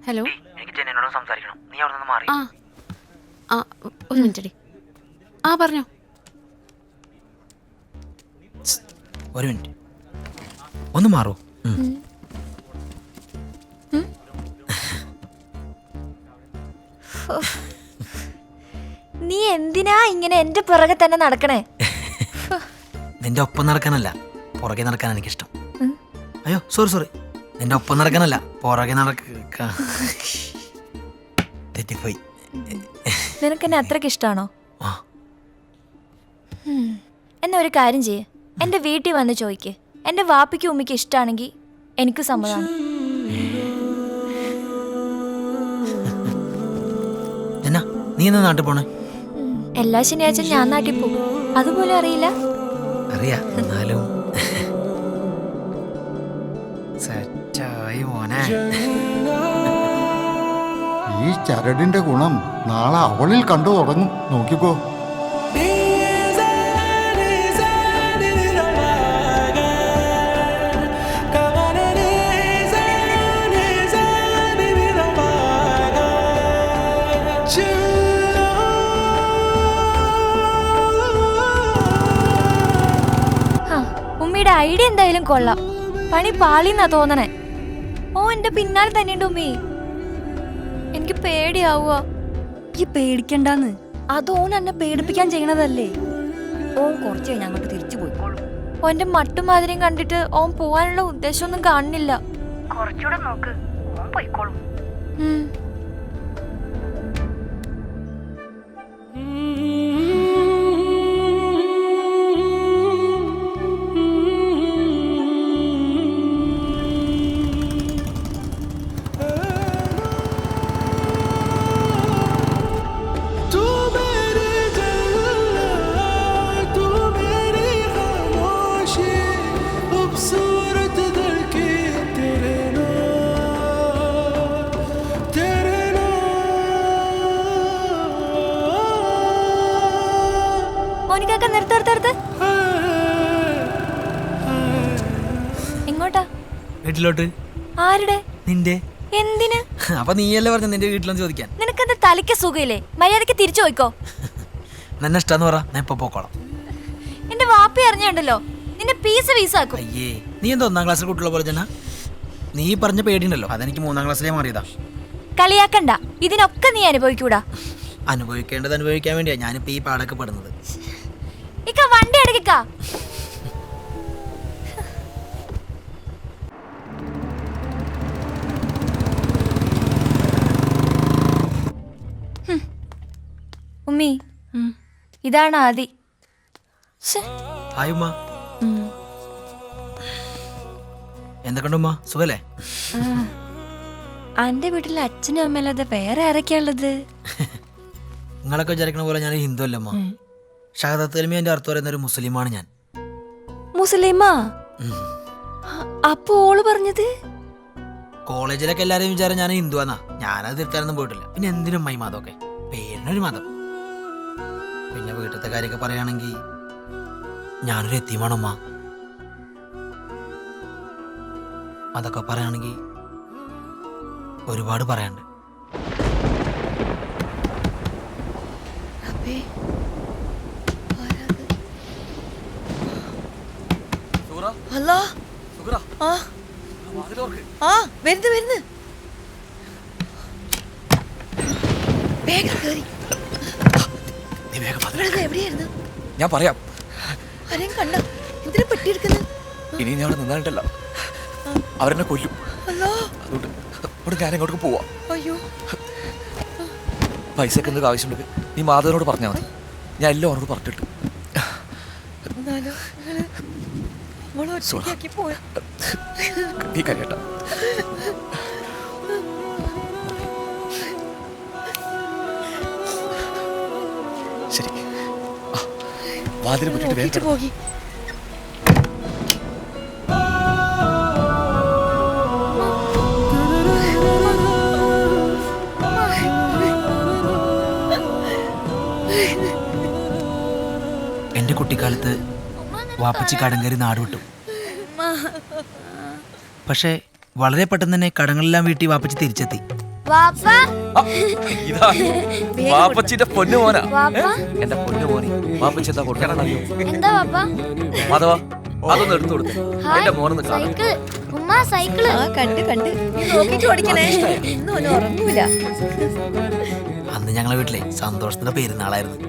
Hello. എനിക്ക് ജെന്നിനോട് സംസാരിക്കണം. നീ അവിടെ നിന്ന് മാറി. ഒരു മിനിറ്റ്. പറഞ്ഞോ. ഒരു മിനിറ്റ്, ഒന്ന് മാറൂ. നീ എന്തിനാ ഇങ്ങനെ എന്റെ പുറകെ തന്നെ നടക്കണേ? നിന്റെ ഒപ്പം നടക്കാനല്ല, പുറകെ നടക്കാൻ എനിക്കിഷ്ടം. അയ്യോ സോറി, നിന്റെ ഒപ്പം നടക്കാനല്ല, പുറകെ നടക്കാൻ. തെറ്റിപ്പോയി. നിനക്ക് എന്നെ അത്രയ്ക്ക് ഇഷ്ടമാണോ? എന്നാ ഒരു കാര്യം ചെയ്യേ, എന്റെ വീട്ടിൽ വന്ന് ചോദിക്ക്. എന്റെ വാപ്പിക്കും ഉമ്മിക്ക് ഇഷ്ടമാണെങ്കിൽ എനിക്ക് സമ്മതമാണ്. എന്നാ നീ എന്നാ നാട്ടിൽ പോണേ? എല്ലാ ശനിയാഴ്ച ഞാൻ നാട്ടിൽ പോകും. അതുപോലെ അറിയില്ല? അറിയാ, എന്നാലും സെറ്റായി മോനെ. ഈ ചരടിന്റെ ഗുണം നാളെ അവളിൽ കണ്ടു തുടങ്ങും. നോക്കിക്കോ. ഉമ്മിയുടെ ഐഡിയ എന്തായാലും കൊള്ളാം. പണി പാളിന്നാ തോന്നണേ. ഓ എന്റെ പിന്നാലെ തന്നെയുണ്ട് ഉമ്മി. എനിക്ക് പേടിയാവുക. ഈ പേടിക്കണ്ടെന്ന്, അത് ഓൻ എന്നെ പേടിപ്പിക്കാൻ ചെയ്യണതല്ലേ. ഓൻ കുറച്ച് കഴിഞ്ഞ് അങ്ങോട്ട് തിരിച്ചു പോയിക്കോളും. ഓന്റെ മട്ടുമാതിരിയും കണ്ടിട്ട് ഓൻ പോവാനുള്ള ഉദ്ദേശമൊന്നും കാണുന്നില്ല. കുറച്ചുകൂടെ നോക്ക്, ഓൻ പോയിക്കോളും. മോനിക്കാക്ക നിർത്ത്. എങ്ങോട്ടാ? വീട്ടിലോട്ട്. ആരുടെ? നിന്റെ. എന്തിന്? അപ്പൊ നീയല്ലേ പറഞ്ഞ നിന്റെ വീട്ടിലൊന്ന് ചോദിക്കാൻ. നിനക്കെന്താ തലയ്ക്ക് സുഖയില്ലേ? മര്യാദക്ക് തിരിച്ചു പോയിക്കോ. നിന്നെ ഇഷ്ടാന്ന് പറ, ഞാൻ ഇപ്പൊ പോക്കോളാം. എന്റെ വാപ്പി അറിഞ്ഞുണ്ടല്ലോ, നിന്നെ പീസാക്കും. അയ്യേ, നീ എന്താ 1ാം ക്ലാസ്സിൽ കുട്ടിയുള്ള പോലെ ജന? നീ പറഞ്ഞ പേടിയുണ്ടല്ലോ, അതെനിക്ക് 3ാം ക്ലാസ്സിലേ മാറിയതാ. കളിയാക്കണ്ട, ഇതിനൊക്കെ നീ അനുഭവിക്കൂടാ. അനുഭവിക്കേണ്ടത് അനുഭവിക്കാൻ വേണ്ടിയാ ഞാനിപ്പോ ഈ പാടൊക്കെ പെടുന്നത്. ഇക്ക വണ്ടി എടുക്കാ. ഉമ്മി, ഇതാണ് ആദി. ഹായ് ഉമ്മ. എന്തൊക്കെയുണ്ട് ഉമ്മ, സുഖല്ലേ? അന്റെ വീട്ടിൽ അച്ഛനും അമ്മയല്ലാതെ വേറെ ആരൊക്കെയാണുള്ളത്? നിങ്ങളൊക്കെ വിചാരിക്കണ പോലെ ഞാൻ ഹിന്ദു അല്ല ഉമ്മ. ഷഹദത്ത് കലിമ എന്റെ അർത്ഥം പറയുന്ന ഒരു മുസ്ലിമാണ് ഞാൻ. മുസ്ലിമാ? അപ്പൊ ഓള് പറഞ്ഞത്? കോളേജിലൊക്കെ എല്ലാരെയും വിചാരം ഞാൻ ഹിന്ദു ആന്നാ. ഞാനത് തിരുത്താനൊന്നും പോയിട്ടില്ല. പിന്നെ എന്തിനും മൈ മതമൊക്കെ, പേരിനൊരു മതം. പിന്നെ വീട്ടിലത്തെ കാര്യമൊക്കെ പറയുകയാണെങ്കിൽ ഞാനൊരു എത്തിയുമാണുമ്മ. അതൊക്കെ പറയുകയാണെങ്കിൽ ഒരുപാട് പറയാണ്ട്. വരുന്നു. എവിടെയായിരുന്നു? ഞാൻ പറയാം. ആരെയും കണ്ട? എന്തിനാ പെട്ടിയെടുക്കുന്നത്? ഇനി ഞാൻ അവിടെ നിന്നിട്ടല്ല, അവരെന്നെ കൊല്ലും. അതുകൊണ്ട് അവിടെ ഞാൻ എങ്ങോട്ട് പോവാ. അയ്യോ, പൈസക്ക് എന്തൊക്കെ ആവശ്യമുണ്ട് നീ മാധവനോട് പറഞ്ഞാൽ മതി. ഞാൻ എല്ലാം അവനോട് പറഞ്ഞിട്ട്. നീ കരയട്ട. ശരി, വാതിൽ മുറ്റിട്ട് വേഗം പോയി. എൻ്റെ കുട്ടിക്കാലത്ത് വാപ്പച്ചി കടം കയറി നാട് വിട്ടു. പക്ഷേ വളരെ പെട്ടെന്ന് തന്നെ കടങ്ങളെല്ലാം വീട്ടി വാപ്പച്ചി തിരിച്ചെത്തി. വാപ്പ ഇതാ വാപ്പച്ചിന്റെ പൊന്നു മോനാ. വാപ്പ എന്റെ പൊന്നു മോനെ വാപ്പച്ചി എന്താ കൊടുക്കാനറിയോ? എന്താ വാപ്പ? മാധവ അതൊന്ന് എടുത്തു കൊടുത്തേ. എന്റെ മോനൊന്ന് കാണാം. സൈക്കിൾ ഉമ്മ സൈക്കിള്. ആ കണ്ട് നീ നോക്കിട്ട് ഓടിക്കണേ. ഇന്നും ഓന് ഉറങ്ങൂല. അന്ന് ഞങ്ങളെ വീട്ടിലെ സന്തോഷത്തിന്റെ പെരുന്നാളായിരുന്നു.